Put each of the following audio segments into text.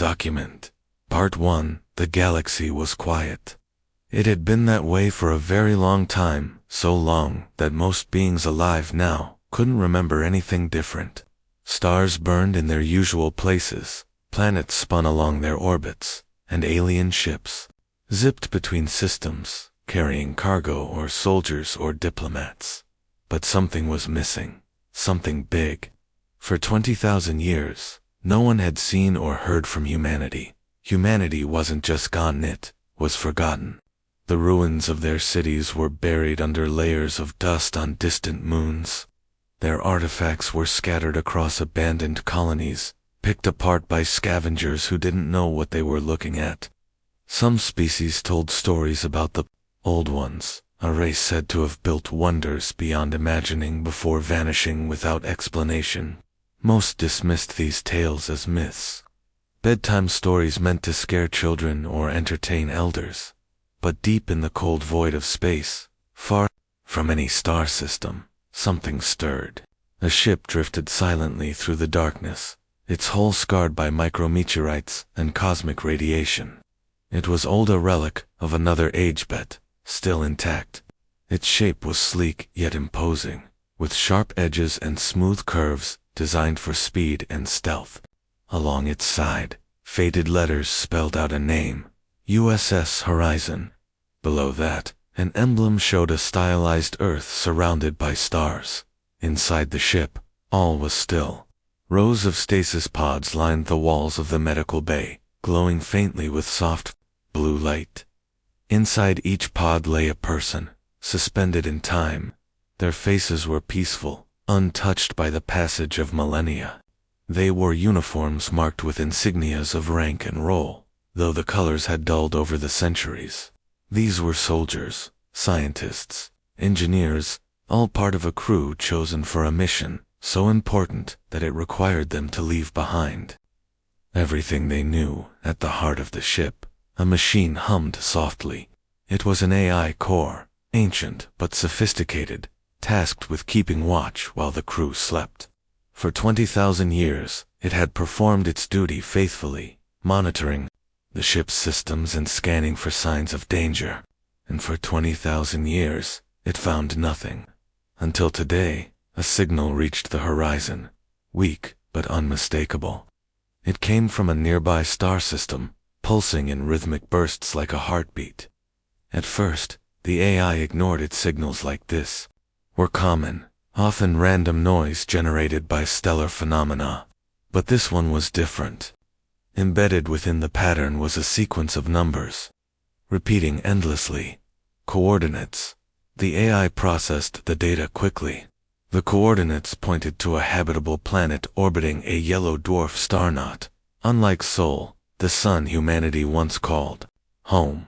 Document. Part 1. The galaxy was quiet. It had been that way for a very long time, so long that most beings alive now couldn't remember anything different. Stars burned in their usual places, planets spun along their orbits, and alien ships zipped between systems, carrying cargo or soldiers or diplomats. But something was missing, something big. For 20,000 years, no one had seen or heard from humanity. Humanity wasn't just gone, it was forgotten. The ruins of their cities were buried under layers of dust on distant moons. Their artifacts were scattered across abandoned colonies, picked apart by scavengers who didn't know what they were looking at. Some species told stories about the old ones, a race said to have built wonders beyond imagining before vanishing without explanation. Most dismissed these tales as myths. Bedtime stories meant to scare children or entertain elders. But deep in the cold void of space, far from any star system, something stirred. A ship drifted silently through the darkness, its hull scarred by micrometeorites and cosmic radiation. It was old, a relic of another age, but still intact. Its shape was sleek yet imposing, with sharp edges and smooth curves designed for speed and stealth. Along its side, faded letters spelled out a name, USS Horizon. Below that, an emblem showed a stylized Earth surrounded by stars. Inside the ship, all was still. Rows of stasis pods lined the walls of the medical bay, glowing faintly with soft, blue light. Inside each pod lay a person, suspended in time. Their faces were peaceful, untouched by the passage of millennia. They wore uniforms marked with insignias of rank and role, though the colors had dulled over the centuries. These were soldiers, scientists, engineers, all part of a crew chosen for a mission so important that it required them to leave behind everything they knew. At the heart of the ship, a machine hummed softly. It was an AI core, ancient but sophisticated, tasked with keeping watch while the crew slept. For 20,000 years, it had performed its duty faithfully, monitoring the ship's systems and scanning for signs of danger. And for 20,000 years, it found nothing. Until today, a signal reached the horizon, weak but unmistakable. It came from a nearby star system, pulsing in rhythmic bursts like a heartbeat. At first, the AI ignored its signals. Like this were common, often random noise generated by stellar phenomena. But this one was different. Embedded within the pattern was a sequence of numbers, repeating endlessly. Coordinates. The AI processed the data quickly. The coordinates pointed to a habitable planet orbiting a yellow dwarf star, not unlike Sol, the sun humanity once called home.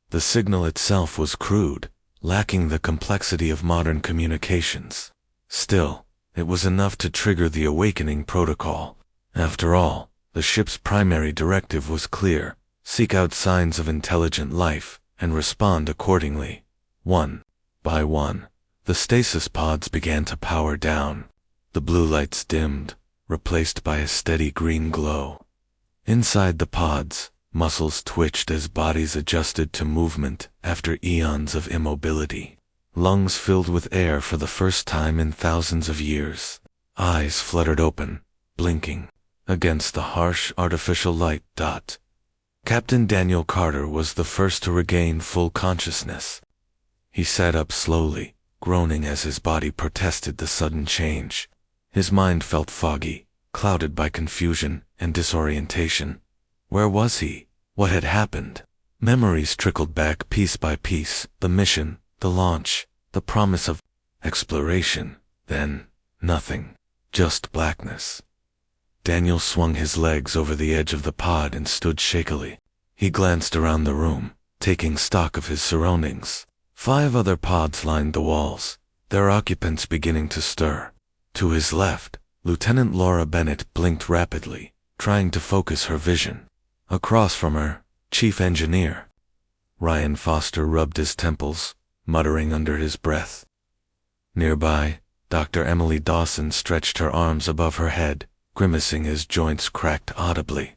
The signal itself was crude, lacking the complexity of modern communications. Still, it was enough to trigger the awakening protocol. After all, the ship's primary directive was clear: seek out signs of intelligent life and respond accordingly. One by one, the stasis pods began to power down. The blue lights dimmed, replaced by a steady green glow. Inside the pods, muscles twitched as bodies adjusted to movement after eons of immobility. Lungs filled with air for the first time in thousands of years. Eyes fluttered open, blinking against the harsh artificial light. Captain Daniel Carter was the first to regain full consciousness. He sat up slowly, groaning as his body protested the sudden change. His mind felt foggy, clouded by confusion and disorientation. Where was he? What had happened? Memories trickled back piece by piece: the mission, the launch, the promise of exploration. Then, nothing. Just blackness. Daniel swung his legs over the edge of the pod and stood shakily. He glanced around the room, taking stock of his surroundings. 5 other pods lined the walls, their occupants beginning to stir. To his left, Lieutenant Laura Bennett blinked rapidly, trying to focus her vision. Across from her, Chief Engineer Ryan Foster rubbed his temples, muttering under his breath. Nearby, Dr. Emily Dawson stretched her arms above her head, grimacing as joints cracked audibly.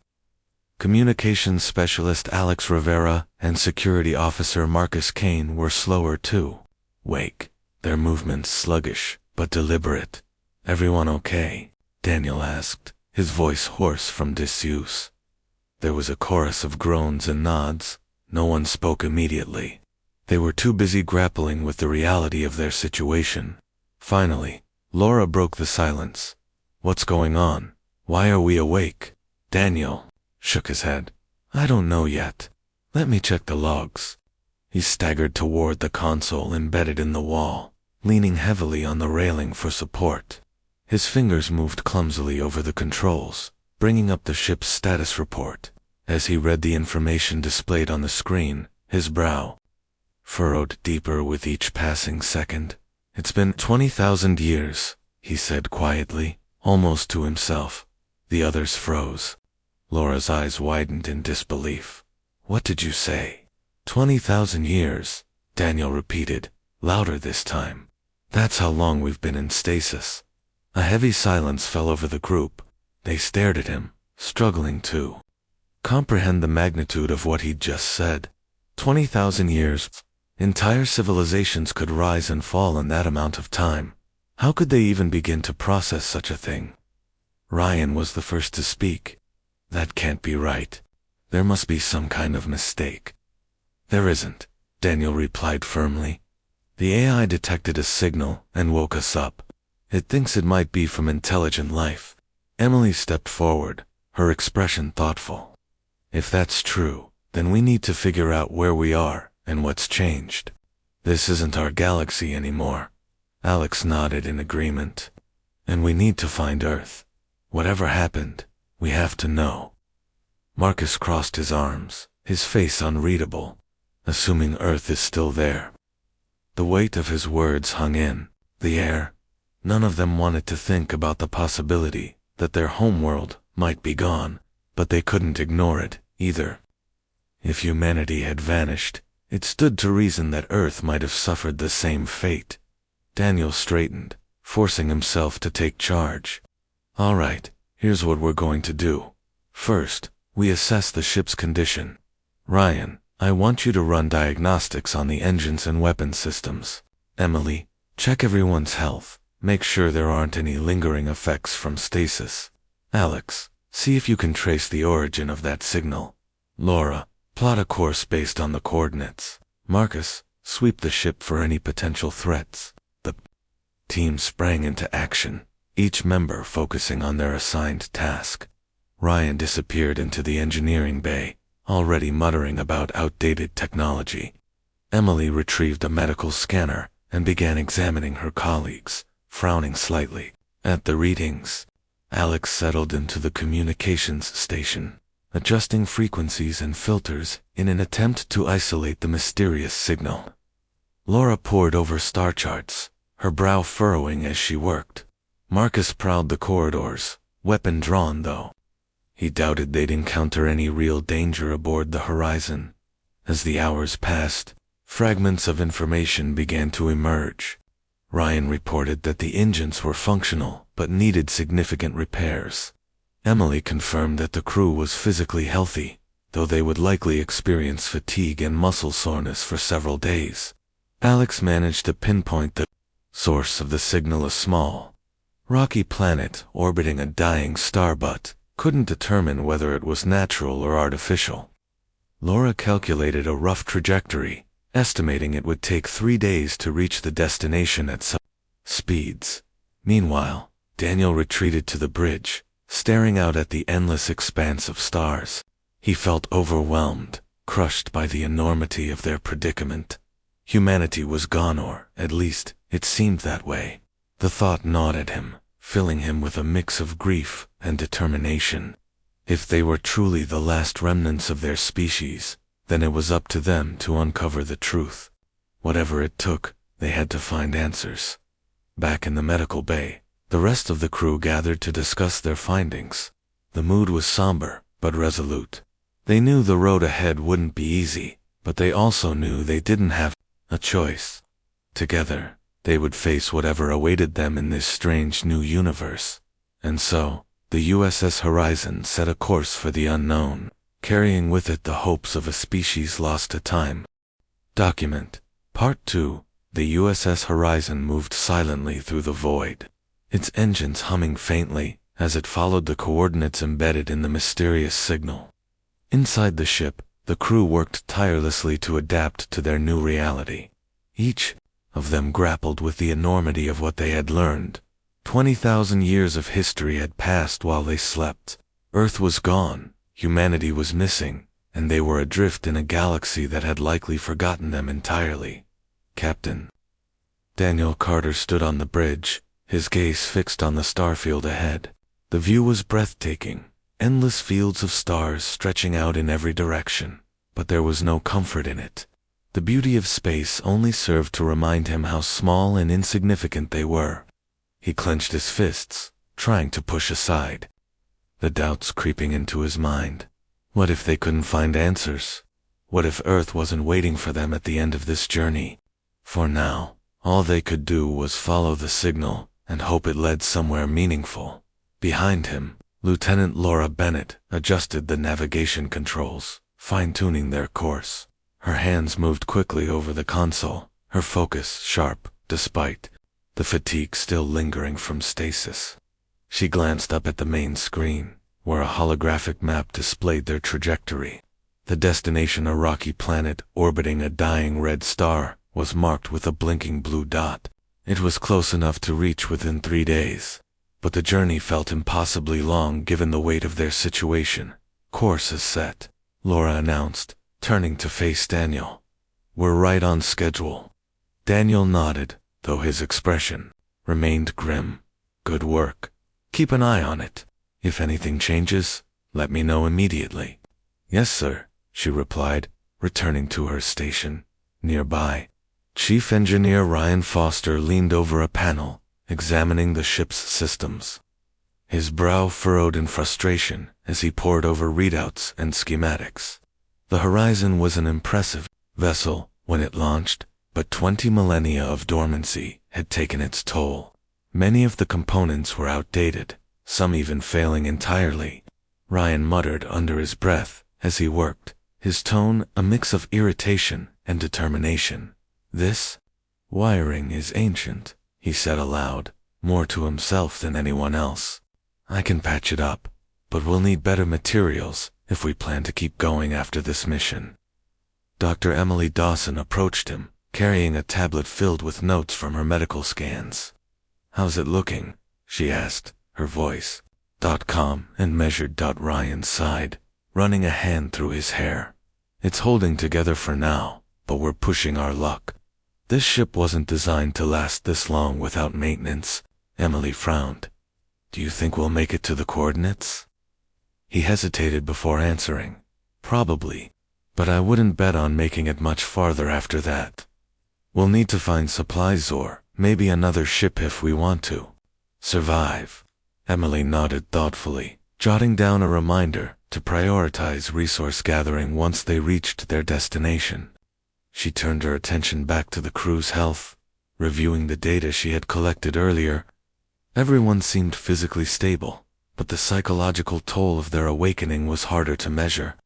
Communications specialist Alex Rivera and security officer Marcus Kane were slower too. Wake, their movements sluggish, but deliberate. "Everyone okay?" Daniel asked, his voice hoarse from disuse. There was a chorus of groans and nods. No one spoke immediately. They were too busy grappling with the reality of their situation. Finally, Laura broke the silence. "What's going on? Why are we awake?" Daniel shook his head. "I don't know yet. Let me check the logs." He staggered toward the console embedded in the wall, leaning heavily on the railing for support. His fingers moved clumsily over the controls, bringing up the ship's status report. As he read the information displayed on the screen, his brow furrowed deeper with each passing second. "It's been 20,000 years, he said quietly, almost to himself. The others froze. Laura's eyes widened in disbelief. "What did you say?" 20,000 years, Daniel repeated, louder this time. "That's how long we've been in stasis." A heavy silence fell over the group. They stared at him, struggling to comprehend the magnitude of what he'd just said. 20,000 years. Entire civilizations could rise and fall in that amount of time. How could they even begin to process such a thing? Ryan was the first to speak. "That can't be right. There must be some kind of mistake." "There isn't," Daniel replied firmly. "The AI detected a signal and woke us up. It thinks it might be from intelligent life." Emily stepped forward, her expression thoughtful. "If that's true, then we need to figure out where we are and what's changed. This isn't our galaxy anymore." Alex nodded in agreement. "And we need to find Earth. Whatever happened, we have to know." Marcus crossed his arms, his face unreadable. "Assuming Earth is still there." The weight of his words hung in the air. None of them wanted to think about the possibility that their homeworld might be gone, but they couldn't ignore it either. If humanity had vanished, it stood to reason that Earth might have suffered the same fate. Daniel straightened, forcing himself to take charge. "All right, here's what we're going to do. First, we assess the ship's condition. Ryan, I want you to run diagnostics on the engines and weapon systems. Emily, check everyone's health. Make sure there aren't any lingering effects from stasis. Alex, see if you can trace the origin of that signal. Laura, plot a course based on the coordinates. Marcus, sweep the ship for any potential threats." The team sprang into action, each member focusing on their assigned task. Ryan disappeared into the engineering bay, already muttering about outdated technology. Emily retrieved a medical scanner and began examining her colleagues, frowning slightly at the readings. Alex settled into the communications station, adjusting frequencies and filters in an attempt to isolate the mysterious signal. Laura pored over star charts, her brow furrowing as she worked. Marcus prowled the corridors, weapon drawn though. He doubted they'd encounter any real danger aboard the horizon. As the hours passed, fragments of information began to emerge. Ryan reported that the engines were functional but needed significant repairs. Emily confirmed that the crew was physically healthy, though they would likely experience fatigue and muscle soreness for several days. Alex managed to pinpoint the source of the signal, a small, rocky planet orbiting a dying star, but couldn't determine whether it was natural or artificial. Laura calculated a rough trajectory, estimating it would take 3 days to reach the destination at some speeds. Meanwhile, Daniel retreated to the bridge, staring out at the endless expanse of stars. He felt overwhelmed, crushed by the enormity of their predicament. Humanity was gone, or, at least, it seemed that way. The thought gnawed at him, filling him with a mix of grief and determination. If they were truly the last remnants of their species, then it was up to them to uncover the truth. Whatever it took, they had to find answers. Back in the medical bay, the rest of the crew gathered to discuss their findings. The mood was somber, but resolute. They knew the road ahead wouldn't be easy, but they also knew they didn't have a choice. Together, they would face whatever awaited them in this strange new universe. And so, the USS Horizon set a course for the unknown, carrying with it the hopes of a species lost to time. Document. Part 2. The USS Horizon moved silently through the void, its engines humming faintly as it followed the coordinates embedded in the mysterious signal. Inside the ship, the crew worked tirelessly to adapt to their new reality. Each of them grappled with the enormity of what they had learned. 20,000 years of history had passed while they slept. Earth was gone, humanity was missing, and they were adrift in a galaxy that had likely forgotten them entirely. Captain Daniel Carter stood on the bridge, his gaze fixed on the starfield ahead. The view was breathtaking, endless fields of stars stretching out in every direction, but there was no comfort in it. The beauty of space only served to remind him how small and insignificant they were. He clenched his fists, trying to push aside the doubts creeping into his mind. What if they couldn't find answers? What if Earth wasn't waiting for them at the end of this journey? For now, all they could do was follow the signal and hope it led somewhere meaningful. Behind him, Lieutenant Laura Bennett adjusted the navigation controls, fine-tuning their course. Her hands moved quickly over the console, her focus sharp, despite the fatigue still lingering from stasis. She glanced up at the main screen, where a holographic map displayed their trajectory. The destination, a rocky planet orbiting a dying red star, was marked with a blinking blue dot. It was close enough to reach within 3 days, but the journey felt impossibly long given the weight of their situation. Course is set, Laura announced, turning to face Daniel. We're right on schedule. Daniel nodded, though his expression remained grim. Good work. Keep an eye on it. If anything changes, let me know immediately. Yes, sir, she replied, returning to her station. Nearby, Chief Engineer Ryan Foster leaned over a panel, examining the ship's systems. His brow furrowed in frustration as he pored over readouts and schematics. The Horizon was an impressive vessel when it launched, but 20 millennia of dormancy had taken its toll. Many of the components were outdated, some even failing entirely. Ryan muttered under his breath as he worked, his tone a mix of irritation and determination. This wiring is ancient, he said aloud, more to himself than anyone else. I can patch it up, but we'll need better materials if we plan to keep going after this mission. Dr. Emily Dawson approached him, carrying a tablet filled with notes from her medical scans. How's it looking? She asked, her voice calm and measured. Ryan sighed, running a hand through his hair. It's holding together for now, but we're pushing our luck. This ship wasn't designed to last this long without maintenance. Emily frowned. Do you think we'll make it to the coordinates? He hesitated before answering. Probably, but I wouldn't bet on making it much farther after that. We'll need to find supplies or maybe another ship if we want to survive. Emily nodded thoughtfully, jotting down a reminder to prioritize resource gathering once they reached their destination. She turned her attention back to the crew's health, reviewing the data she had collected earlier. Everyone seemed physically stable, but the psychological toll of their awakening was harder to measure.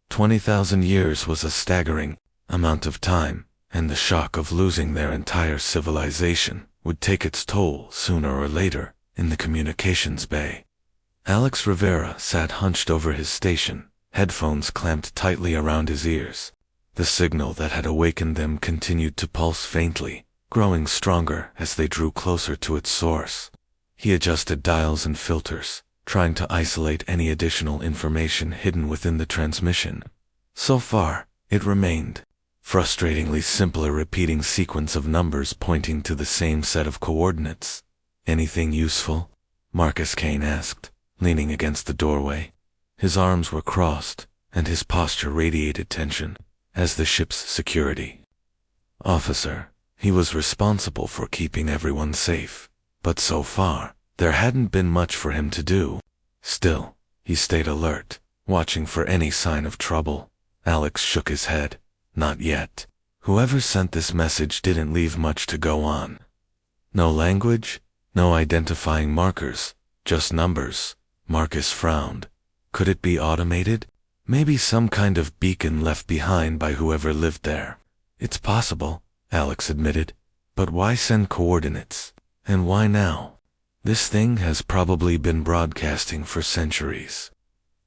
20,000 years was a staggering amount of time, and the shock of losing their entire civilization would take its toll sooner or later in the communications bay. Alex Rivera sat hunched over his station, headphones clamped tightly around his ears. The signal that had awakened them continued to pulse faintly, growing stronger as they drew closer to its source. He adjusted dials and filters, trying to isolate any additional information hidden within the transmission. So far, it remained frustratingly simple, a repeating sequence of numbers pointing to the same set of coordinates. Anything useful? Marcus Kane asked, leaning against the doorway. His arms were crossed, and his posture radiated tension. As the ship's security officer, he was responsible for keeping everyone safe, but so far, there hadn't been much for him to do. Still, he stayed alert, watching for any sign of trouble. Alex shook his head. Not yet. Whoever sent this message didn't leave much to go on. No language, no identifying markers, just numbers. Marcus frowned. Could it be automated? Maybe some kind of beacon left behind by whoever lived there. It's possible, Alex admitted. But why send coordinates? And why now? This thing has probably been broadcasting for centuries.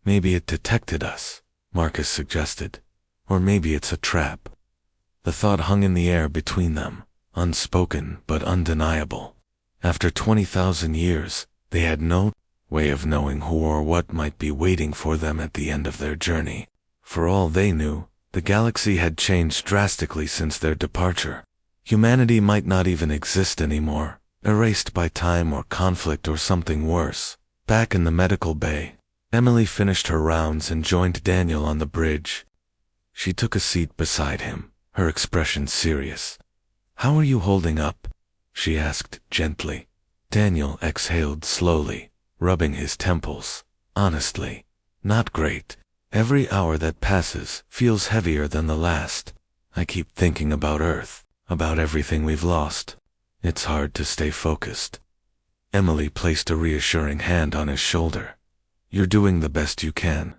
Maybe it detected us, Marcus suggested. Or maybe it's a trap. The thought hung in the air between them, unspoken but undeniable. After 20,000 years, they had no way of knowing who or what might be waiting for them at the end of their journey. For all they knew, the galaxy had changed drastically since their departure. Humanity might not even exist anymore, erased by time or conflict or something worse. Back in the medical bay, Emily finished her rounds and joined Daniel on the bridge. She took a seat beside him, her expression serious. "How are you holding up?" she asked gently. Daniel exhaled slowly, rubbing his temples. "Honestly, not great. Every hour that passes feels heavier than the last. I keep thinking about Earth, about everything we've lost. It's hard to stay focused." Emily placed a reassuring hand on his shoulder. "You're doing the best you can.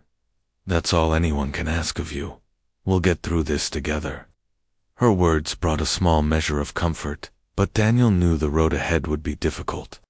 That's all anyone can ask of you. We'll get through this together." Her words brought a small measure of comfort, but Daniel knew the road ahead would be difficult.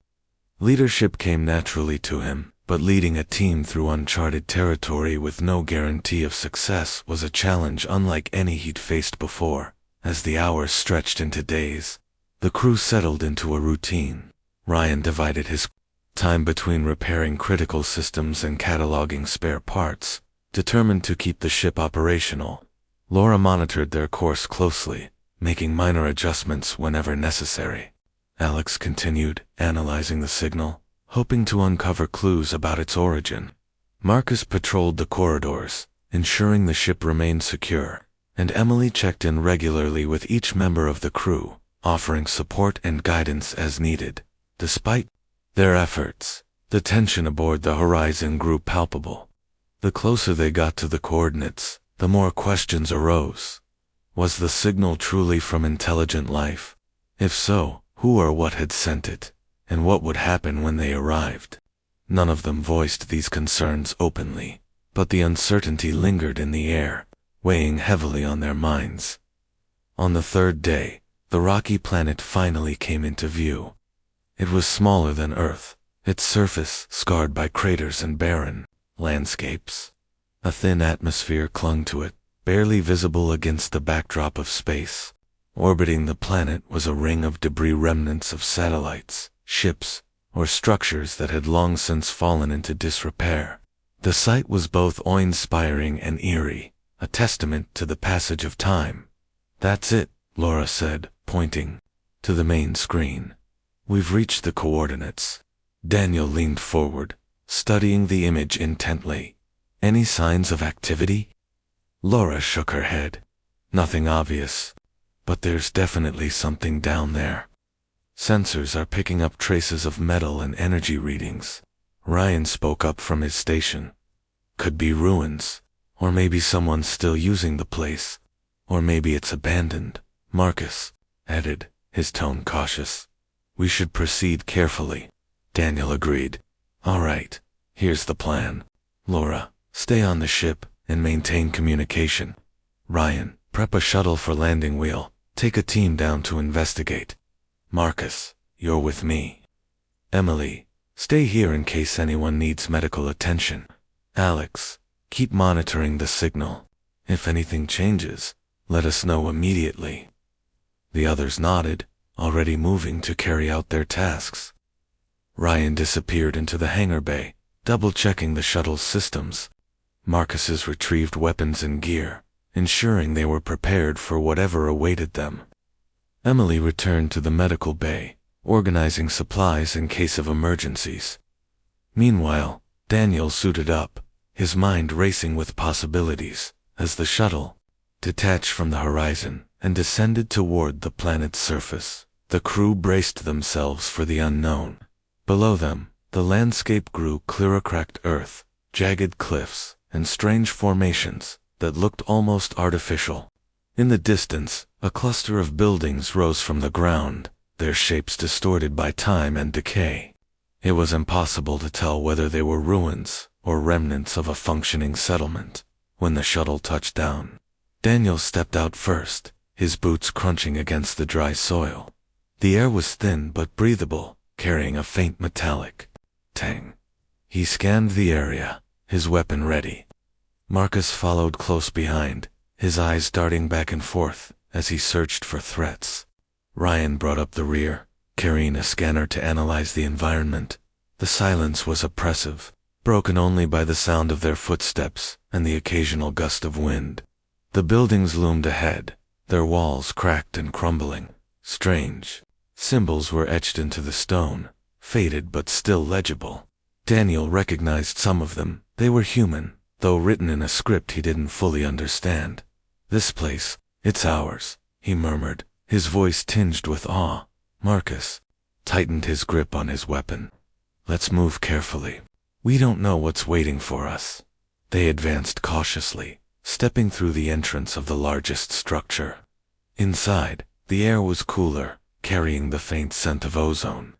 Leadership came naturally to him, but leading a team through uncharted territory with no guarantee of success was a challenge unlike any he'd faced before. As the hours stretched into days, the crew settled into a routine. Ryan divided his time between repairing critical systems and cataloging spare parts, determined to keep the ship operational. Laura monitored their course closely, making minor adjustments whenever necessary. Alex continued, analyzing the signal, hoping to uncover clues about its origin. Marcus patrolled the corridors, ensuring the ship remained secure, and Emily checked in regularly with each member of the crew, offering support and guidance as needed. Despite their efforts, the tension aboard the Horizon grew palpable. The closer they got to the coordinates, the more questions arose. Was the signal truly from intelligent life? If so, who or what had sent it? And what would happen when they arrived? None of them voiced these concerns openly, but the uncertainty lingered in the air, weighing heavily on their minds. On the third day, the rocky planet finally came into view. It was smaller than Earth, its surface scarred by craters and barren landscapes. A thin atmosphere clung to it, barely visible against the backdrop of space. Orbiting the planet was a ring of debris, remnants of satellites, ships, or structures that had long since fallen into disrepair. The sight was both awe-inspiring and eerie, a testament to the passage of time. "That's it," Laura said, pointing to the main screen. "We've reached the coordinates." Daniel leaned forward, studying the image intently. "Any signs of activity?" Laura shook her head. "Nothing obvious, but there's definitely something down there. Sensors are picking up traces of metal and energy readings." Ryan spoke up from his station. "Could be ruins, or maybe someone's still using the place, or maybe it's abandoned," Marcus added, his tone cautious. "We should proceed carefully." Daniel agreed. "All right, here's the plan. Laura, stay on the ship and maintain communication. Ryan, prep a shuttle for landing wheel. Take a team down to investigate. Marcus, you're with me. Emily, stay here in case anyone needs medical attention. Alex, keep monitoring the signal. If anything changes, let us know immediately." The others nodded, already moving to carry out their tasks. Ryan disappeared into the hangar bay, double-checking the shuttle's systems. Marcus's retrieved weapons and gear, ensuring they were prepared for whatever awaited them. Emily returned to the medical bay, organizing supplies in case of emergencies. Meanwhile, Daniel suited up, his mind racing with possibilities, as the shuttle detached from the horizon and descended toward the planet's surface. The crew braced themselves for the unknown. Below them, the landscape grew clearer, cracked earth, jagged cliffs, and strange formations that looked almost artificial. In the distance, a cluster of buildings rose from the ground, their shapes distorted by time and decay. It was impossible to tell whether they were ruins or remnants of a functioning settlement. when the shuttle touched down. Daniel stepped out first, his boots crunching against the dry soil. The air was thin but breathable, carrying a faint metallic tang. He scanned the area, his weapon ready. Marcus followed close behind, his eyes darting back and forth as he searched for threats. Ryan brought up the rear, carrying a scanner to analyze the environment. The silence was oppressive, broken only by the sound of their footsteps and the occasional gust of wind. The buildings loomed ahead, their walls cracked and crumbling. Strange symbols were etched into the stone, faded but still legible. Daniel recognized some of them. They were human, though written in a script he didn't fully understand. "This place, it's ours," he murmured, his voice tinged with awe. Marcus tightened his grip on his weapon. "Let's move carefully. We don't know what's waiting for us." They advanced cautiously, stepping through the entrance of the largest structure. Inside, the air was cooler, carrying the faint scent of ozone.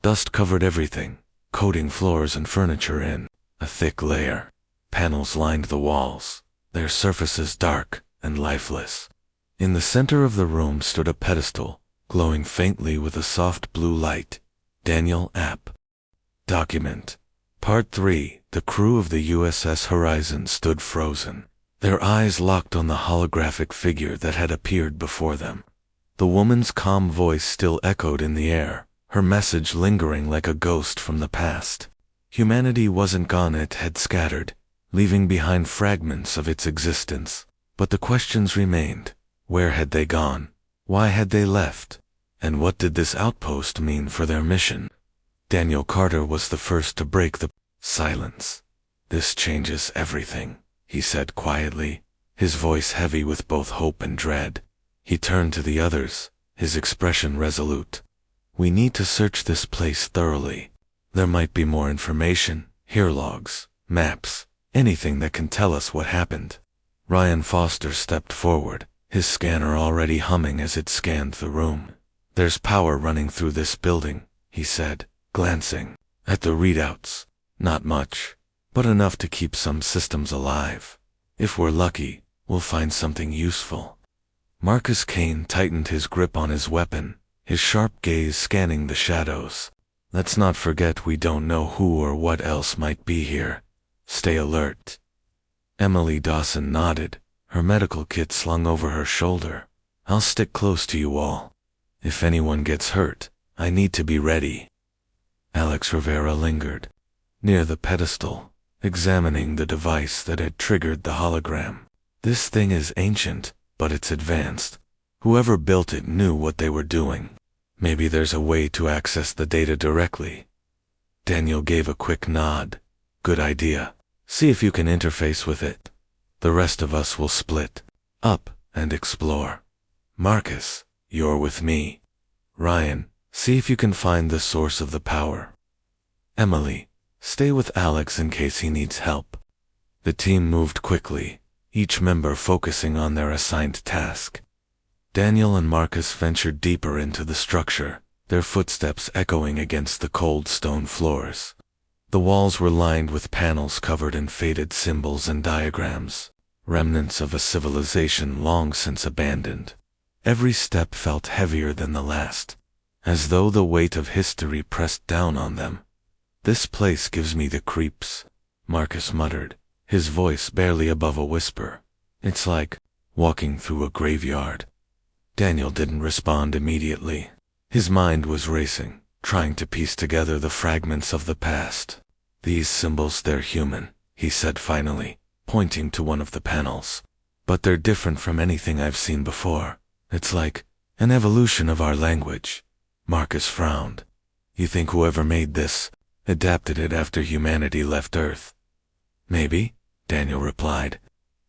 Dust covered everything, coating floors and furniture in a thick layer. Panels lined the walls, their surfaces dark and lifeless. In the center of the room stood a pedestal, glowing faintly with a soft blue light. Daniel App. Document. Part 3. The crew of the USS Horizon stood frozen, their eyes locked on the holographic figure that had appeared before them. The woman's calm voice still echoed in the air, her message lingering like a ghost from the past. Humanity wasn't gone, it had scattered, leaving behind fragments of its existence. But the questions remained. Where had they gone? Why had they left? And what did this outpost mean for their mission? Daniel Carter was the first to break the silence. "This changes everything," he said quietly, his voice heavy with both hope and dread. He turned to the others, his expression resolute. "We need to search this place thoroughly. There might be more information, hear logs, maps, anything that can tell us what happened." Ryan Foster stepped forward, his scanner already humming as it scanned the room. "There's power running through this building," he said, glancing at the readouts. "Not much, but enough to keep some systems alive. If we're lucky, we'll find something useful." Marcus Kane tightened his grip on his weapon, his sharp gaze scanning the shadows. "Let's not forget we don't know who or what else might be here. Stay alert." Emily Dawson nodded, her medical kit slung over her shoulder. "I'll stick close to you all. If anyone gets hurt, I need to be ready." Alex Rivera lingered near the pedestal, examining the device that had triggered the hologram. "This thing is ancient, but it's advanced. Whoever built it knew what they were doing. Maybe there's a way to access the data directly." Daniel gave a quick nod. "Good idea. See if you can interface with it. The rest of us will split up and explore. Marcus, you're with me. Ryan, see if you can find the source of the power. Emily, stay with Alex in case he needs help." The team moved quickly, each member focusing on their assigned task. Daniel and Marcus ventured deeper into the structure, their footsteps echoing against the cold stone floors. The walls were lined with panels covered in faded symbols and diagrams, remnants of a civilization long since abandoned. Every step felt heavier than the last, as though the weight of history pressed down on them. "This place gives me the creeps," Marcus muttered, his voice barely above a whisper. "It's like walking through a graveyard." Daniel didn't respond immediately. His mind was racing, trying to piece together the fragments of the past. "These symbols, they're human," he said finally, pointing to one of the panels. "But they're different from anything I've seen before. It's like an evolution of our language." Marcus frowned. "You think whoever made this adapted it after humanity left Earth?" "Maybe," Daniel replied.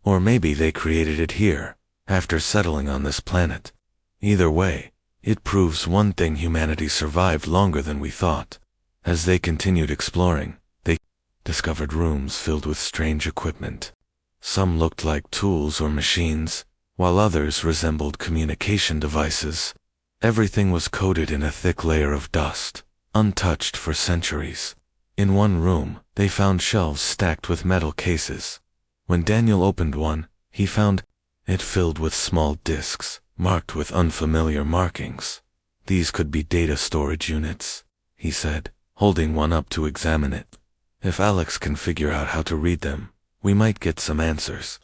"Or maybe they created it here, after settling on this planet. Either way, it proves one thing: humanity survived longer than we thought." As they continued exploring, they discovered rooms filled with strange equipment. Some looked like tools or machines, while others resembled communication devices. Everything was coated in a thick layer of dust, untouched for centuries. In one room, they found shelves stacked with metal cases. When Daniel opened one, he found it filled with small disks, marked with unfamiliar markings. These could be data storage units, he said, holding one up to examine it. If Alex can figure out how to read them, we might get some answers.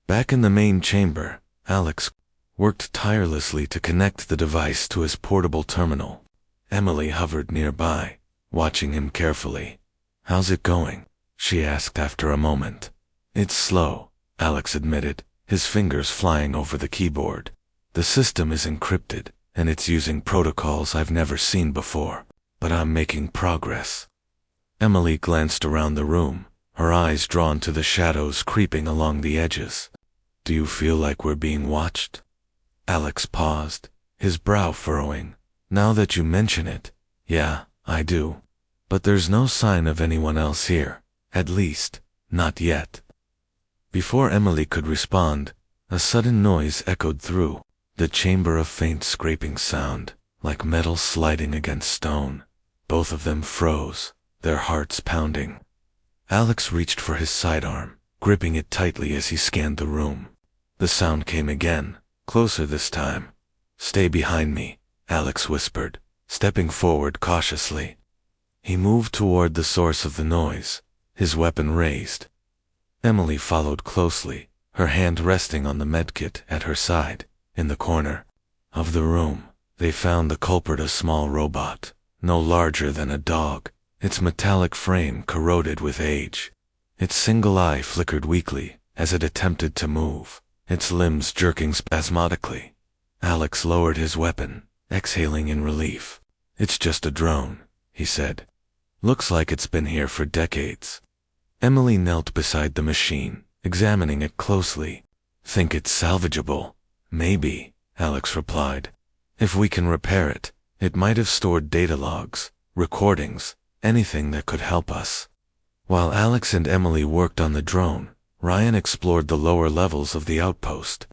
Back in the main chamber, Alex worked tirelessly to connect the device to his portable terminal. Emily hovered nearby, watching him carefully. "How's it going?" she asked after a moment. "It's slow," Alex admitted, his fingers flying over the keyboard. "The system is encrypted, and it's using protocols I've never seen before, but I'm making progress." Emily glanced around the room, her eyes drawn to the shadows creeping along the edges. "Do you feel like we're being watched?" Alex paused, his brow furrowing. "Now that you mention it, yeah, I do. But there's no sign of anyone else here, at least, not yet." Before Emily could respond, a sudden noise echoed through the chamber, a faint scraping sound, like metal sliding against stone. Both of them froze, their hearts pounding. Alex reached for his sidearm, gripping it tightly as he scanned the room. The sound came again, closer this time. "Stay behind me," Alex whispered, stepping forward cautiously. He moved toward the source of the noise, his weapon raised. Emily followed closely, her hand resting on the medkit at her side. In the corner of the room, they found the culprit, a small robot, no larger than a dog, its metallic frame corroded with age. Its single eye flickered weakly as it attempted to move, its limbs jerking spasmodically. Alex lowered his weapon, exhaling in relief. "It's just a drone," he said. "Looks like it's been here for decades." Emily knelt beside the machine, examining it closely. "Think it's salvageable?" "Maybe," Alex replied. "If we can repair it, it might have stored data logs, recordings, anything that could help us." While Alex and Emily worked on the drone, Ryan explored the lower levels of the outpost.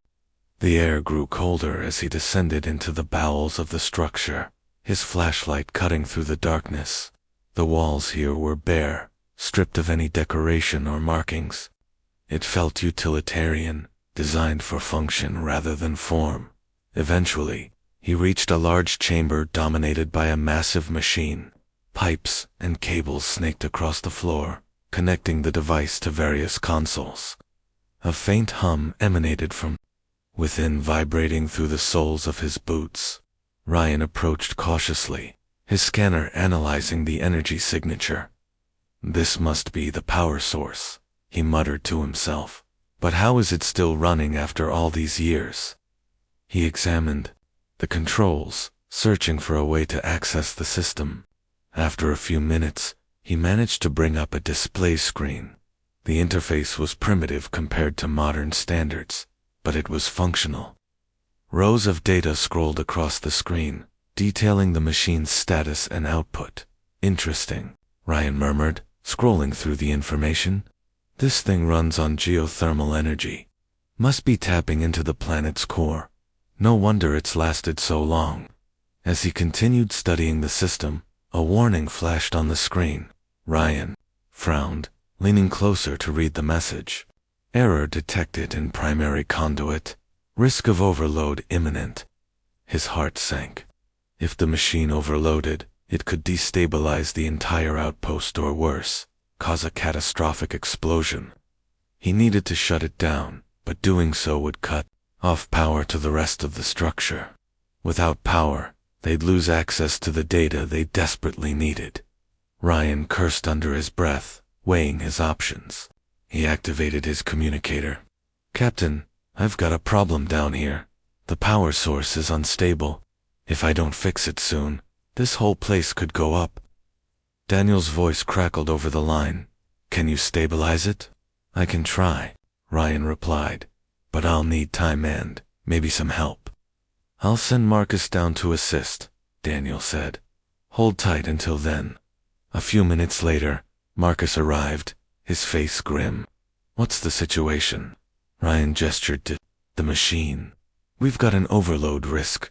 The air grew colder as he descended into the bowels of the structure, his flashlight cutting through the darkness. The walls here were bare, stripped of any decoration or markings. It felt utilitarian, designed for function rather than form. Eventually, he reached a large chamber dominated by a massive machine. Pipes and cables snaked across the floor, connecting the device to various consoles. A faint hum emanated from within, vibrating through the soles of his boots. Ryan approached cautiously, his scanner analyzing the energy signature. "This must be the power source," he muttered to himself. "But how is it still running after all these years?" He examined the controls, searching for a way to access the system. After a few minutes, he managed to bring up a display screen. The interface was primitive compared to modern standards, but it was functional. Rows of data scrolled across the screen, detailing the machine's status and output. "Interesting," Ryan murmured, scrolling through the information. "This thing runs on geothermal energy. Must be tapping into the planet's core. No wonder it's lasted so long." As he continued studying the system, a warning flashed on the screen. Ryan frowned, leaning closer to read the message. "Error detected in primary conduit. Risk of overload imminent." His heart sank. If the machine overloaded, it could destabilize the entire outpost or worse, cause a catastrophic explosion. He needed to shut it down, but doing so would cut off power to the rest of the structure. Without power, they'd lose access to the data they desperately needed. Ryan cursed under his breath, weighing his options. He activated his communicator. "Captain, I've got a problem down here. The power source is unstable. If I don't fix it soon, this whole place could go up." Daniel's voice crackled over the line. "Can you stabilize it?" "I can try," Ryan replied, "but I'll need time and maybe some help." "I'll send Marcus down to assist," Daniel said. "Hold tight until then." A few minutes later, Marcus arrived, his face grim. "What's the situation?" Ryan gestured to the machine. "We've got an overload risk.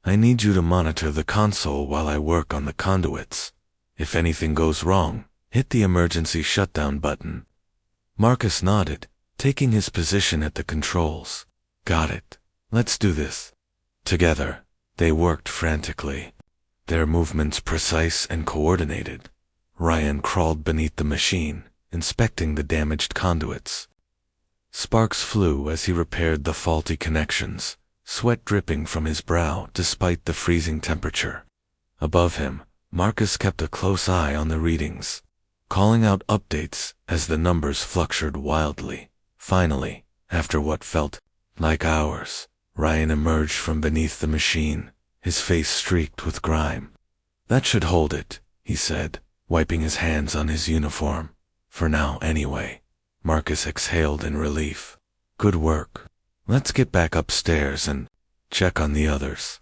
I need you to monitor the console while I work on the conduits. If anything goes wrong, hit the emergency shutdown button." Marcus nodded, taking his position at the controls. Got it. Let's do this. Together, they worked frantically, their movements precise and coordinated. Ryan crawled beneath the machine, inspecting the damaged conduits. Sparks flew as he repaired the faulty connections, sweat dripping from his brow despite the freezing temperature. Above him, Marcus kept a close eye on the readings, calling out updates as the numbers fluctuated wildly. Finally, after what felt like hours, Ryan emerged from beneath the machine, his face streaked with grime. "That should hold it," he said, wiping his hands on his uniform. "For now, anyway." Marcus exhaled in relief. "Good work. Let's get back upstairs and check on the others."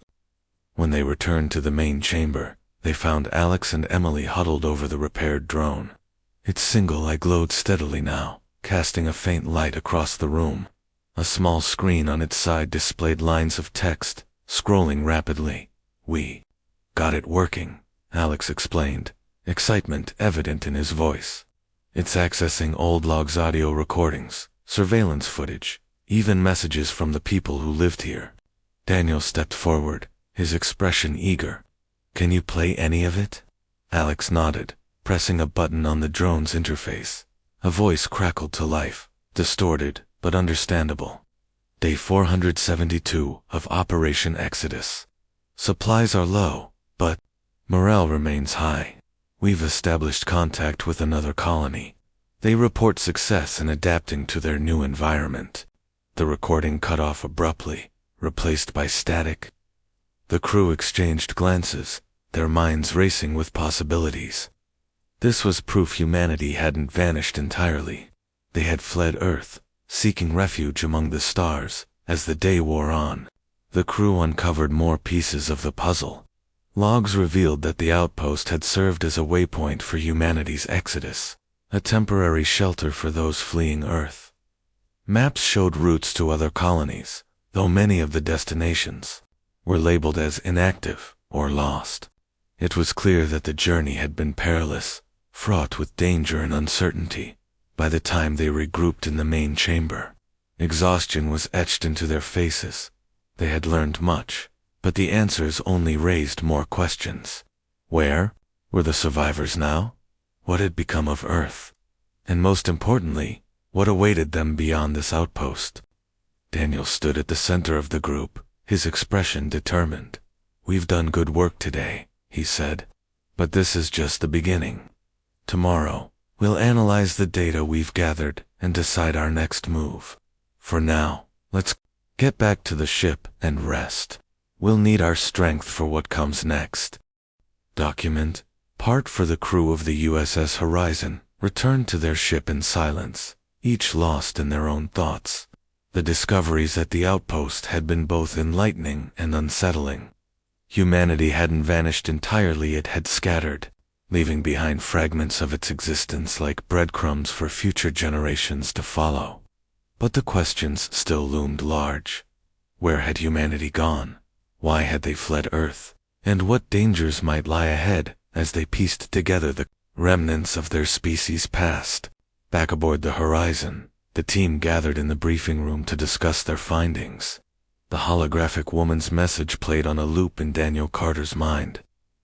When they returned to the main chamber, they found Alex and Emily huddled over the repaired drone. Its single eye glowed steadily now, casting a faint light across the room. A small screen on its side displayed lines of text, scrolling rapidly. "We got it working," Alex explained, excitement evident in his voice. "It's accessing old logs, audio recordings, surveillance footage, even messages from the people who lived here." Daniel stepped forward, his expression eager. "Can you play any of it?" Alex nodded, pressing a button on the drone's interface. A voice crackled to life, distorted but understandable. "Day 472 of Operation Exodus. Supplies are low, but morale remains high. We've established contact with another colony. They report success in adapting to their new environment." The recording cut off abruptly, replaced by static. The crew exchanged glances, their minds racing with possibilities. This was proof humanity hadn't vanished entirely. They had fled Earth, seeking refuge among the stars. As the day wore on, the crew uncovered more pieces of the puzzle. Logs revealed that the outpost had served as a waypoint for humanity's exodus, a temporary shelter for those fleeing Earth. Maps showed routes to other colonies, though many of the destinations were labeled as inactive or lost. It was clear that the journey had been perilous, fraught with danger and uncertainty. By the time they regrouped in the main chamber, exhaustion was etched into their faces. They had learned much, but the answers only raised more questions. Where were the survivors now? What had become of Earth? And most importantly, what awaited them beyond this outpost? Daniel stood at the center of the group, his expression determined. "We've done good work today," he said. "But this is just the beginning. Tomorrow, we'll analyze the data we've gathered and decide our next move. For now, let's get back to the ship and rest. We'll need our strength for what comes next." Document. Part for the crew of the USS Horizon returned to their ship in silence, each lost in their own thoughts. The discoveries at the outpost had been both enlightening and unsettling. Humanity hadn't vanished entirely, it had scattered, leaving behind fragments of its existence like breadcrumbs for future generations to follow. But the questions still loomed large. Where had humanity gone? Why had they fled Earth? And what dangers might lie ahead as they pieced together the remnants of their species' past? Back aboard the Horizon, the team gathered in the briefing room to discuss their findings. The holographic woman's message played on a loop in Daniel Carter's mind.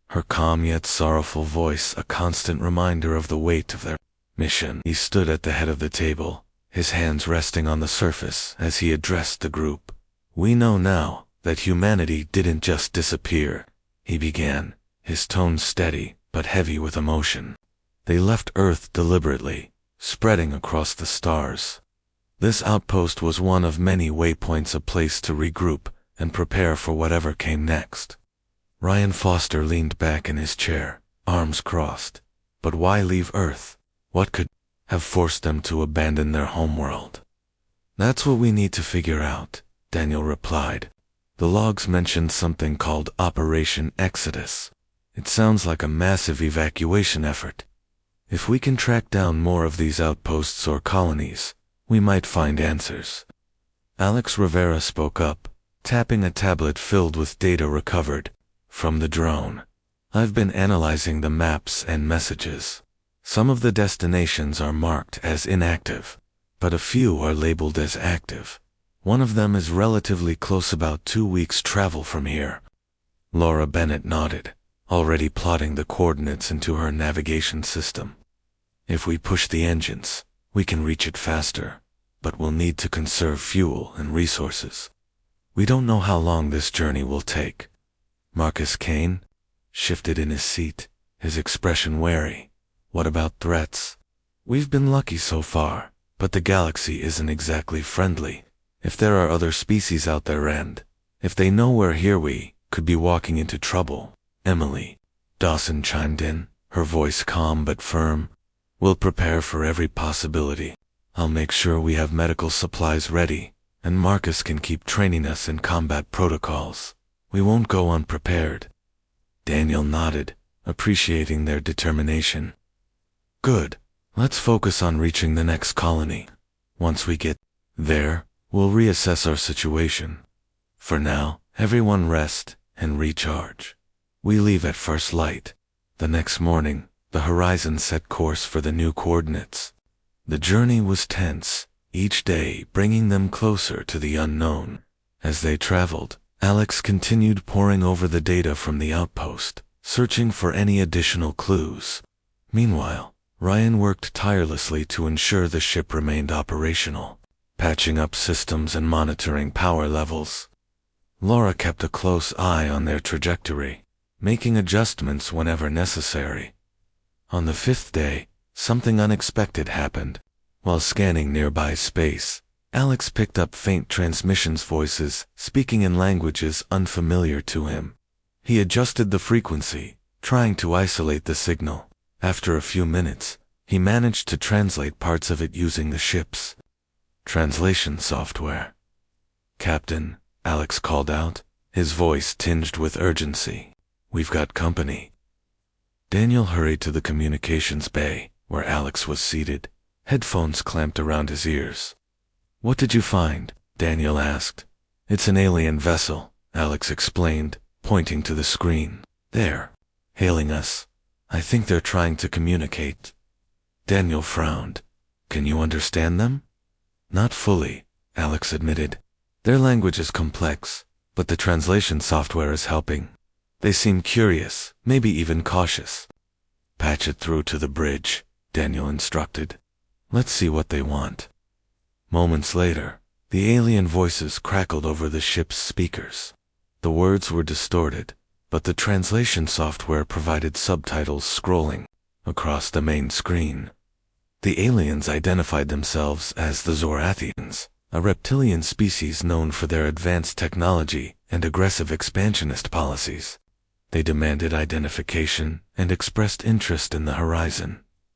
Her calm yet sorrowful voice a constant reminder of the weight of their mission. He stood at the head of the table, his hands resting on the surface as he addressed the group. "We know now that humanity didn't just disappear," he began, his tone steady but heavy with emotion. "They left Earth deliberately, spreading across the stars. This outpost was one of many waypoints, a place to regroup and prepare for whatever came next." Ryan Foster leaned back in his chair, arms crossed. But why leave Earth? What could have forced them to abandon their homeworld? "That's what we need to figure out," Daniel replied. "The logs mentioned something called Operation Exodus. It sounds like a massive evacuation effort. If we can track down more of these outposts or colonies, we might find answers." Alex Rivera spoke up, tapping a tablet filled with data recovered from the drone. "I've been analyzing the maps and messages. Some of the destinations are marked as inactive, but a few are labeled as active. One of them is relatively close, about 2 weeks' travel from here. Laura Bennett nodded, already plotting the coordinates into her navigation system. If we push the engines, we can reach it faster, but we'll need to conserve fuel and resources. We don't know how long this journey will take. Marcus Kane shifted in his seat, his expression wary. What about threats? We've been lucky so far, but the galaxy isn't exactly friendly. If there are other species out there and if they know we're here, we could be walking into trouble. Emily Dawson chimed in, her voice calm but firm. We'll prepare for every possibility. I'll make sure we have medical supplies ready, and Marcus can keep training us in combat protocols. We won't go unprepared. Daniel nodded, appreciating their determination. Good. Let's focus on reaching the next colony. Once we get there, we'll reassess our situation. For now, everyone rest and recharge. We leave at first light. The next morning, the Horizon set course for the new coordinates. The journey was tense, each day bringing them closer to the unknown. As they traveled, Alex continued poring over the data from the outpost, searching for any additional clues. Meanwhile, Ryan worked tirelessly to ensure the ship remained operational, patching up systems and monitoring power levels. Laura kept a close eye on their trajectory, making adjustments whenever necessary. On the 5th day, something unexpected happened. While scanning nearby space, Alex picked up faint transmissions voices speaking in languages unfamiliar to him. He adjusted the frequency, trying to isolate the signal. After a few minutes, he managed to translate parts of it using the ship's translation software. "Captain," Alex called out, his voice tinged with urgency. "We've got company." Daniel hurried to the communications bay, where Alex was seated, headphones clamped around his ears. "What did you find?" Daniel asked. "It's an alien vessel," Alex explained, pointing to the screen. "They're hailing us. I think they're trying to communicate." Daniel frowned. "Can you understand them?" "Not fully," Alex admitted. "Their language is complex, but the translation software is helping. They seem curious, maybe even cautious." "Patch it through to the bridge," Daniel instructed. "Let's see what they want." Moments later, the alien voices crackled over the ship's speakers. The words were distorted, but the translation software provided subtitles scrolling across the main screen. The aliens identified themselves as the Zorathians, a reptilian species known for their advanced technology and aggressive expansionist policies. They demanded identification and expressed interest in the Horizon.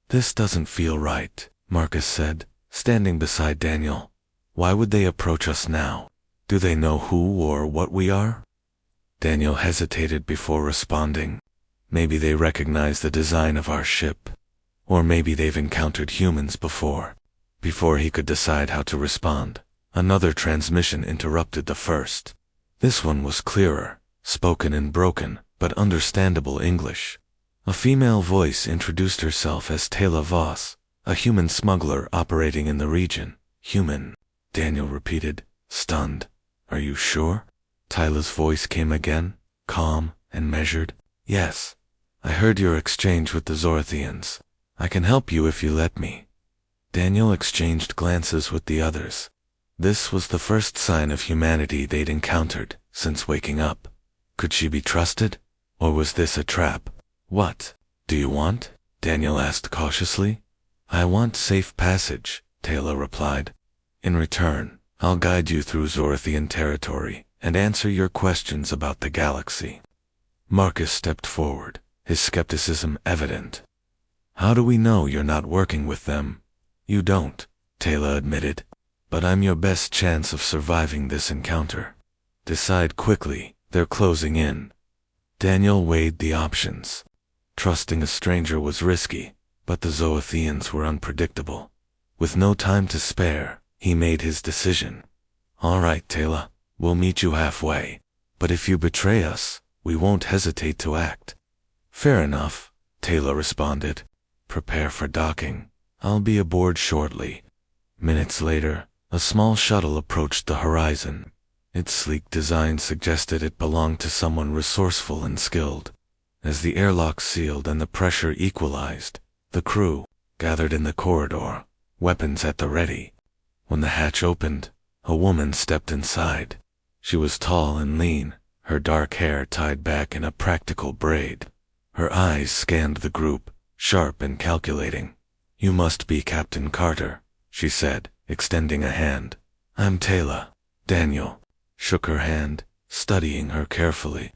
"This doesn't feel right," Marcus said, standing beside Daniel. "Why would they approach us now? Do they know who or what we are?" Daniel hesitated before responding. "Maybe they recognize the design of our ship. Or maybe they've encountered humans before." Before he could decide how to respond, another transmission interrupted the first. This one was clearer, spoken in broken but understandable English. A female voice introduced herself as Taylor Voss, a human smuggler operating in the region. "Human," Daniel repeated, stunned. "Are you sure?" Tyler's voice came again, calm and measured. "Yes. I heard your exchange with the Zorathians. I can help you if you let me." Daniel exchanged glances with the others. This was the first sign of humanity they'd encountered since waking up. Could she be trusted? Or was this a trap? "What do you want?" Daniel asked cautiously. "I want safe passage," Taylor replied. "In return, I'll guide you through Zorathian territory and answer your questions about the galaxy." Marcus stepped forward, his skepticism evident. "How do we know you're not working with them?" "You don't," Taylor admitted. "But I'm your best chance of surviving this encounter. Decide quickly, they're closing in." Daniel weighed the options. Trusting a stranger was risky, but the Zorathians were unpredictable. With no time to spare, he made his decision. "All right, Taylor, we'll meet you halfway. But if you betray us, we won't hesitate to act." "Fair enough," Taylor responded. "Prepare for docking. I'll be aboard shortly." Minutes later, a small shuttle approached the horizon. Its sleek design suggested it belonged to someone resourceful and skilled. As the airlock sealed and the pressure equalized, the crew gathered in the corridor, weapons at the ready. When the hatch opened, a woman stepped inside. She was tall and lean, her dark hair tied back in a practical braid. Her eyes scanned the group, sharp and calculating. "You must be Captain Carter," she said, extending a hand. "I'm Taylor." Daniel shook her hand, studying her carefully.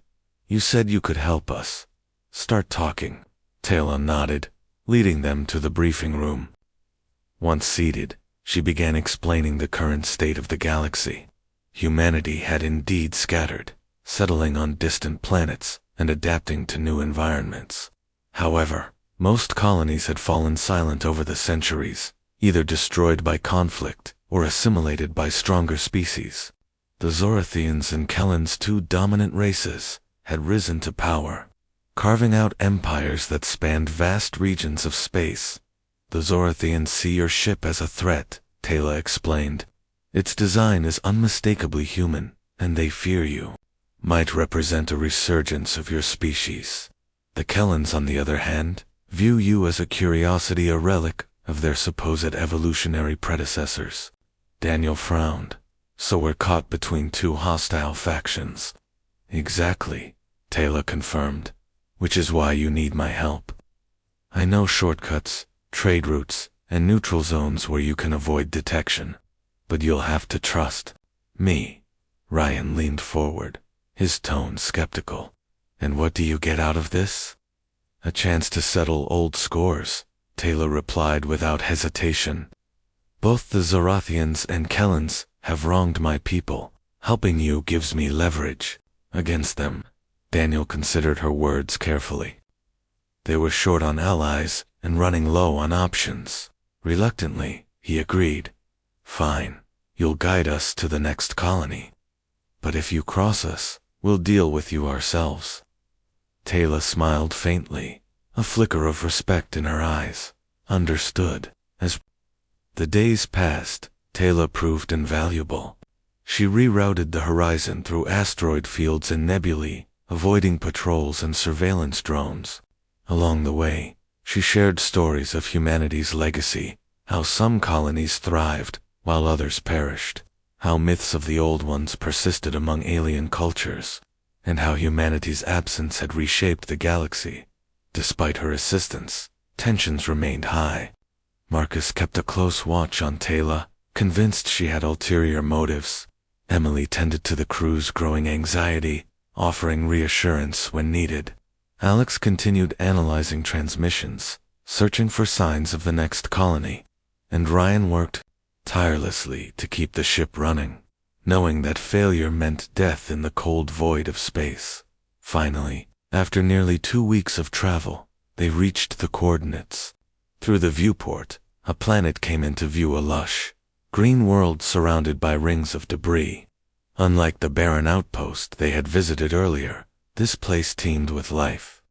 "You said you could help us. Start talking." Taylor nodded, leading them to the briefing room. Once seated, she began explaining the current state of the galaxy. Humanity had indeed scattered, settling on distant planets and adapting to new environments. However, most colonies had fallen silent over the centuries, either destroyed by conflict or assimilated by stronger species. The Zorathians and Kellans, two dominant races, had risen to power, carving out empires that spanned vast regions of space. "The Zorathians see your ship as a threat," Taylor explained. "Its design is unmistakably human, and they fear you. Might represent a resurgence of your species. The Kellans, on the other hand, view you as a curiosity, a relic of their supposed evolutionary predecessors." Daniel frowned. "So we're caught between two hostile factions." "Exactly," Taylor confirmed. "Which is why you need my help. I know shortcuts, trade routes, and neutral zones where you can avoid detection. But you'll have to trust me." Ryan leaned forward, his tone skeptical. "And what do you get out of this?" "A chance to settle old scores," Taylor replied without hesitation. "Both the Zorathians and Kellans have wronged my people. Helping you gives me leverage against them." Daniel considered her words carefully. They were short on allies and running low on options. Reluctantly, he agreed. "Fine, you'll guide us to the next colony. But if you cross us, we'll deal with you ourselves." Taylor smiled faintly, a flicker of respect in her eyes. "Understood." As the days passed, Taylor proved invaluable. She rerouted the horizon through asteroid fields and nebulae, avoiding patrols and surveillance drones. Along the way, she shared stories of humanity's legacy, how some colonies thrived while others perished, how myths of the old ones persisted among alien cultures, and how humanity's absence had reshaped the galaxy. Despite her assistance, tensions remained high. Marcus kept a close watch on Taylor, convinced she had ulterior motives. Emily tended to the crew's growing anxiety, offering reassurance when needed. Alex continued analyzing transmissions, searching for signs of the next colony, and Ryan worked tirelessly to keep the ship running, knowing that failure meant death in the cold void of space. Finally, after nearly 2 weeks of travel, they reached the coordinates. Through the viewport, a planet came into view, a lush, green world surrounded by rings of debris. Unlike the barren outpost they had visited earlier, this place teemed with life.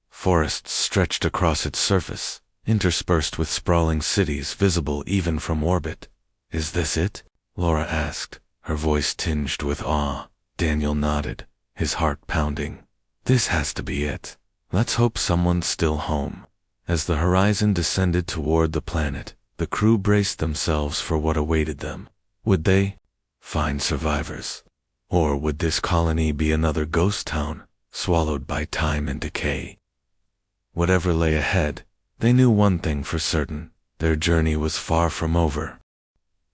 Forests stretched across its surface, interspersed with sprawling cities visible even from orbit. "Is this it?" Laura asked, her voice tinged with awe. Daniel nodded, his heart pounding. "This has to be it. Let's hope someone's still home." As the horizon descended toward the planet, the crew braced themselves for what awaited them. Would they find survivors? Or would this colony be another ghost town, swallowed by time and decay? Whatever lay ahead, they knew one thing for certain: their journey was far from over.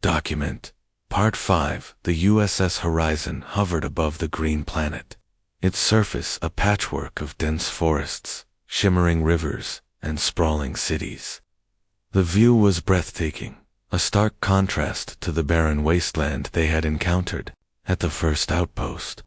Document Part 5. The USS Horizon hovered above the green planet. Its surface a patchwork of dense forests, shimmering rivers, and sprawling cities. The view was breathtaking, a stark contrast to the barren wasteland they had encountered at the first outpost.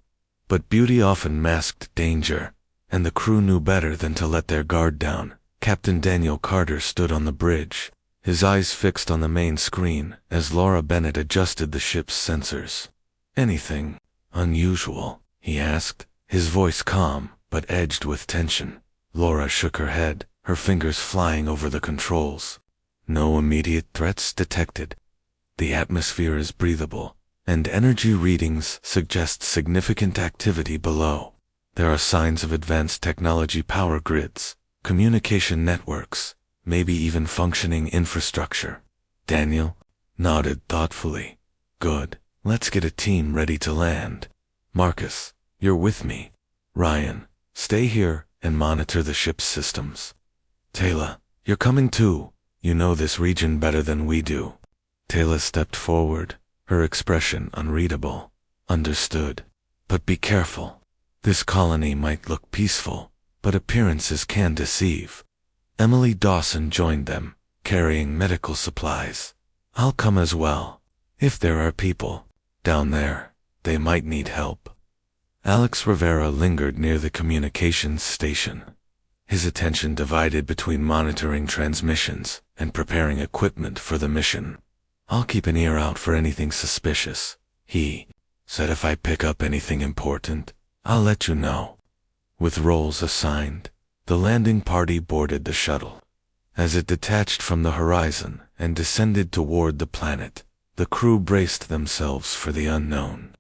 But beauty often masked danger, and the crew knew better than to let their guard down. Captain Daniel Carter stood on the bridge, his eyes fixed on the main screen as Laura Bennett adjusted the ship's sensors. "Anything unusual?" he asked, his voice calm but edged with tension. Laura shook her head, her fingers flying over the controls. "No immediate threats detected." The atmosphere is breathable, and energy readings suggest significant activity below. There are signs of advanced technology power grids, communication networks, maybe even functioning infrastructure. Daniel nodded thoughtfully. Good. Let's get a team ready to land. Marcus, you're with me. Ryan, stay here and monitor the ship's systems. Taylor, you're coming too. You know this region better than we do. Taylor stepped forward, her expression unreadable. Understood. But be careful. This colony might look peaceful, but appearances can deceive. Emily Dawson joined them, carrying medical supplies. I'll come as well. If there are people down there, they might need help. Alex Rivera lingered near the communications station, his attention divided between monitoring transmissions and preparing equipment for the mission. I'll keep an ear out for anything suspicious, he said. If I pick up anything important, I'll let you know. With roles assigned, the landing party boarded the shuttle. As it detached from the horizon and descended toward the planet, the crew braced themselves for the unknown.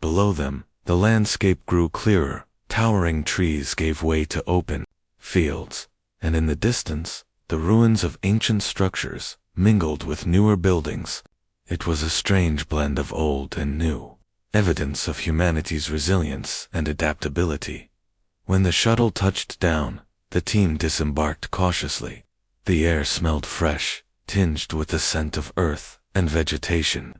Below them, the landscape grew clearer, towering trees gave way to open fields, and in the distance, the ruins of ancient structures mingled with newer buildings. It was a strange blend of old and new, evidence of humanity's resilience and adaptability. When the shuttle touched down, the team disembarked cautiously. The air smelled fresh, tinged with the scent of earth and vegetation.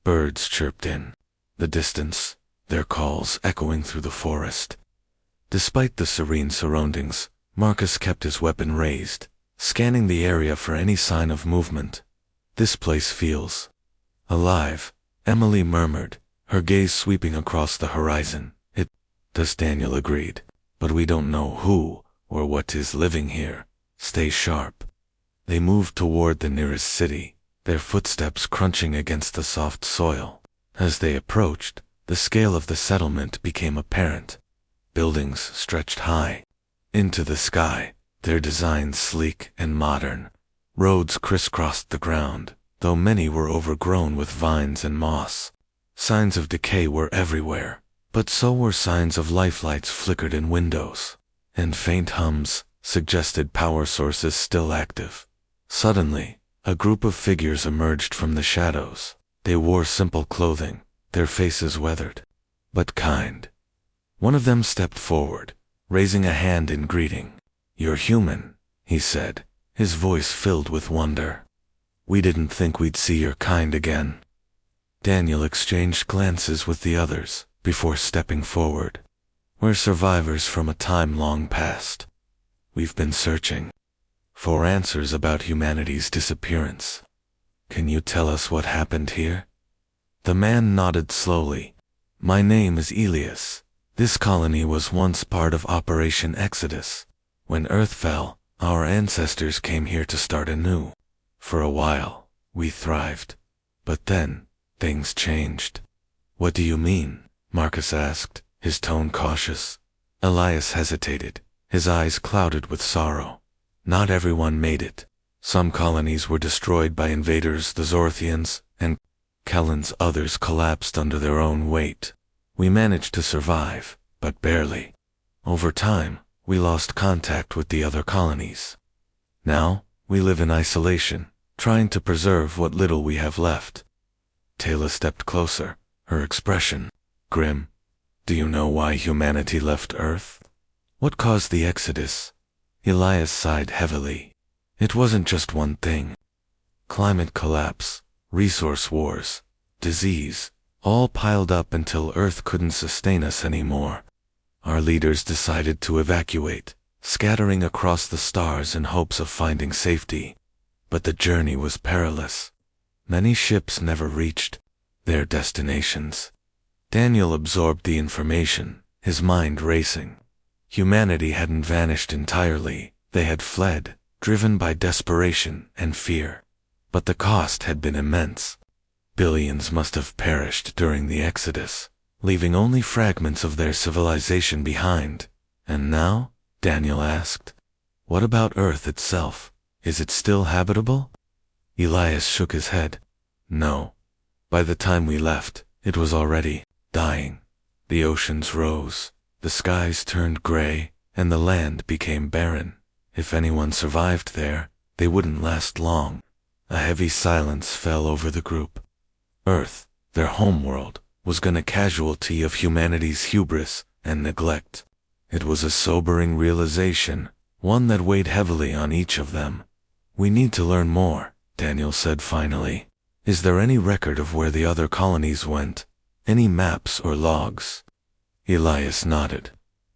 Birds chirped in the distance, their calls echoing through the forest. Despite the serene surroundings, Marcus kept his weapon raised, scanning the area for any sign of movement. This place feels alive, Emily murmured, her gaze sweeping across the horizon. It does, Daniel agreed, but we don't know who or what is living here. Stay sharp. They moved toward the nearest city, their footsteps crunching against the soft soil. As they approached, the scale of the settlement became apparent. Buildings stretched high into the sky, their designs sleek and modern. Roads crisscrossed the ground, though many were overgrown with vines and moss. Signs of decay were everywhere, but so were signs of lifelights flickered in windows, and faint hums suggested power sources still active. Suddenly, a group of figures emerged from the shadows. They wore simple clothing, their faces weathered, but kind. One of them stepped forward, raising a hand in greeting. "You're human," he said, his voice filled with wonder. "We didn't think we'd see your kind again." Daniel exchanged glances with the others before stepping forward. "We're survivors from a time long past. We've been searching for answers about humanity's disappearance. Can you tell us what happened here?" The man nodded slowly. "My name is Elias. This colony was once part of Operation Exodus. When Earth fell, our ancestors came here to start anew. For a while, we thrived. But then, things changed." "What do you mean?" Marcus asked, his tone cautious. Elias hesitated, his eyes clouded with sorrow. "Not everyone made it. Some colonies were destroyed by invaders, the Zorthians, and Kellan's. Others collapsed under their own weight. We managed to survive, but barely. Over time, we lost contact with the other colonies. Now, we live in isolation, trying to preserve what little we have left." Taylor stepped closer, her expression grim. "Do you know why humanity left Earth? What caused the exodus?" Elias sighed heavily. "It wasn't just one thing. Climate collapse, resource wars, disease, all piled up until Earth couldn't sustain us anymore. Our leaders decided to evacuate, scattering across the stars in hopes of finding safety. But the journey was perilous. Many ships never reached their destinations." Daniel absorbed the information, his mind racing. Humanity hadn't vanished entirely. They had fled, driven by desperation and fear. But the cost had been immense. Billions must have perished during the exodus, leaving only fragments of their civilization behind. "And now?" Daniel asked. "What about Earth itself? Is it still habitable?" Elias shook his head. No. By the time we left, it was already dying. The oceans rose, the skies turned gray, and the land became barren. If anyone survived there, they wouldn't last long. A heavy silence fell over the group. Earth, their homeworld, was a casualty of humanity's hubris and neglect. It was a sobering realization, one that weighed heavily on each of them. "We need to learn more," Daniel said finally. "Is there any record of where the other colonies went? Any maps or logs?" Elias nodded.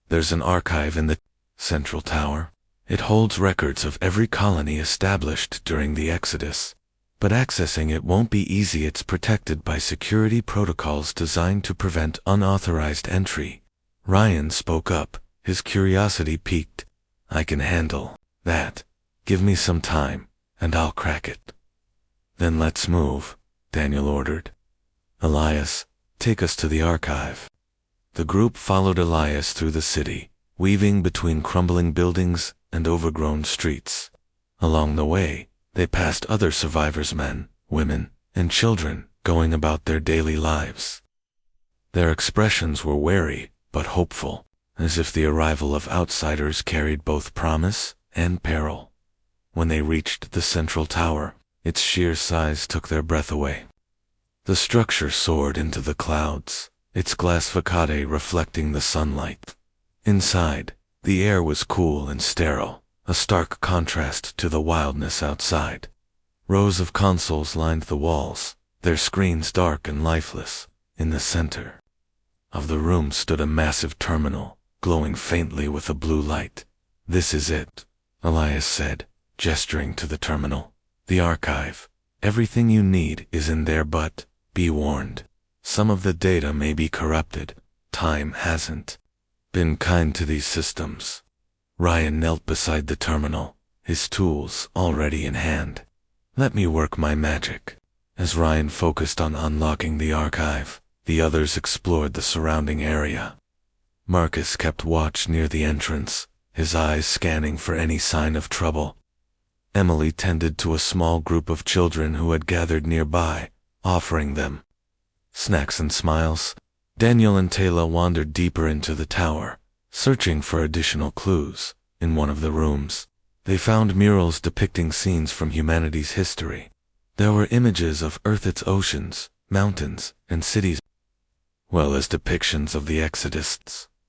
"There's an archive in the central tower. It holds records of every colony established during the Exodus. But accessing it won't be easy. It's protected by security protocols designed to prevent unauthorized entry." Ryan spoke up, his curiosity piqued. "I can handle that. Give me some time, and I'll crack it." "Then let's move," Daniel ordered. "Elias, take us to the archive." The group followed Elias through the city, weaving between crumbling buildings and overgrown streets. Along the way, they passed other survivors, men, women, and children, going about their daily lives. Their expressions were wary but hopeful, as if the arrival of outsiders carried both promise and peril. When they reached the central tower, its sheer size took their breath away. The structure soared into the clouds, its glass facade reflecting the sunlight. Inside, the air was cool and sterile, a stark contrast to the wildness outside. Rows of consoles lined the walls, their screens dark and lifeless. In the center of the room stood a massive terminal, glowing faintly with a blue light. "This is it," Elias said, gesturing to the terminal. "The archive. Everything you need is in there, but be warned. Some of the data may be corrupted. Time hasn't been kind to these systems." Ryan knelt beside the terminal, his tools already in hand. "Let me work my magic." As Ryan focused on unlocking the archive, the others explored the surrounding area. Marcus kept watch near the entrance, his eyes scanning for any sign of trouble. Emily tended to a small group of children who had gathered nearby, offering them snacks and smiles. Daniel and Taylor wandered deeper into the tower, searching for additional clues. In one of the rooms, they found murals depicting scenes from humanity's history. There were images of Earth, its oceans, mountains, and cities, well as depictions of the Exodus.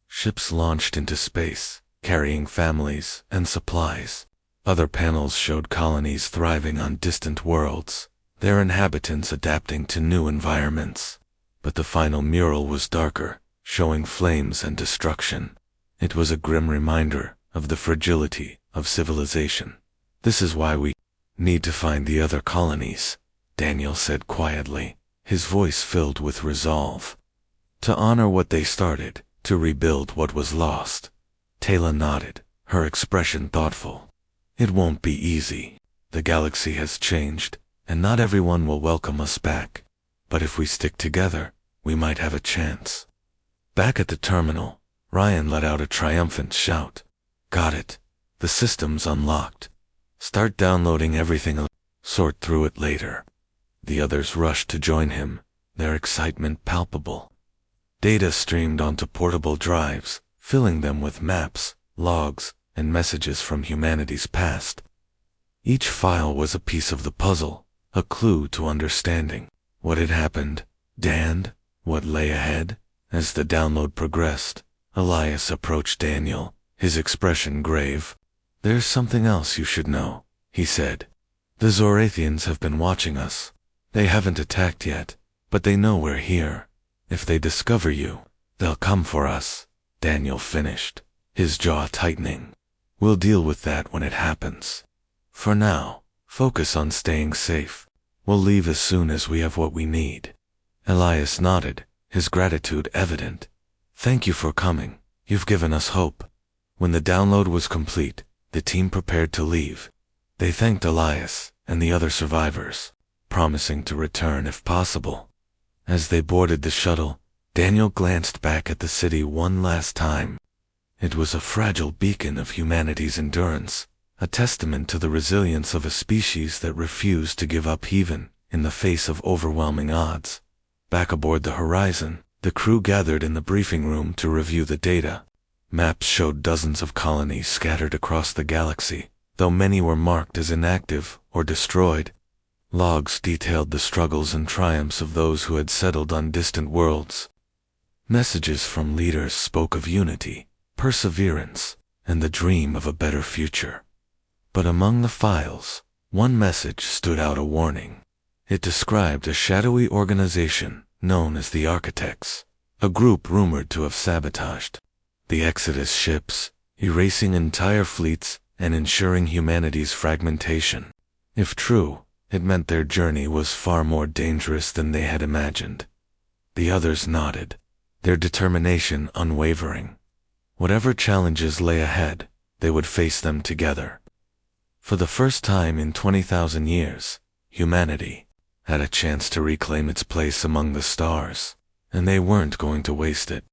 Ships launched into space, carrying families and supplies. Other panels showed colonies thriving on distant worlds, their inhabitants adapting to new environments. But the final mural was darker, showing flames and destruction. It was a grim reminder of the fragility of civilization. "This is why we need to find the other colonies," Daniel said quietly, his voice filled with resolve. "To honor what they started, to rebuild what was lost." Taylor nodded, her expression thoughtful. "It won't be easy. The galaxy has changed, and not everyone will welcome us back. But if we stick together, we might have a chance." Back at the terminal, Ryan let out a triumphant shout. "Got it. The system's unlocked. Start downloading everything. Sort through it later." The others rushed to join him, their excitement palpable. Data streamed onto portable drives, filling them with maps, logs, and messages from humanity's past. Each file was a piece of the puzzle, a clue to understanding what had happened, and what lay ahead. As the download progressed, Elias approached Daniel, his expression grave. "There's something else you should know," he said. "The Zorathians have been watching us. They haven't attacked yet, but they know we're here. If they discover you, they'll come for us," Daniel finished, his jaw tightening. "We'll deal with that when it happens. For now, focus on staying safe. We'll leave as soon as we have what we need." Elias nodded, his gratitude evident. "Thank you for coming. You've given us hope." When the download was complete, the team prepared to leave. They thanked Elias and the other survivors, promising to return if possible. As they boarded the shuttle, Daniel glanced back at the city one last time. It was a fragile beacon of humanity's endurance, a testament to the resilience of a species that refused to give up even in the face of overwhelming odds. Back aboard the Horizon, the crew gathered in the briefing room to review the data. Maps showed dozens of colonies scattered across the galaxy, though many were marked as inactive or destroyed. Logs detailed the struggles and triumphs of those who had settled on distant worlds. Messages from leaders spoke of unity, perseverance, and the dream of a better future. But among the files, one message stood out, a warning. It described a shadowy organization known as the Architects, a group rumored to have sabotaged the Exodus ships, erasing entire fleets and ensuring humanity's fragmentation. If true, it meant their journey was far more dangerous than they had imagined. The others nodded, their determination unwavering. Whatever challenges lay ahead, they would face them together. For the first time in 20,000 years, humanity had a chance to reclaim its place among the stars, and they weren't going to waste it.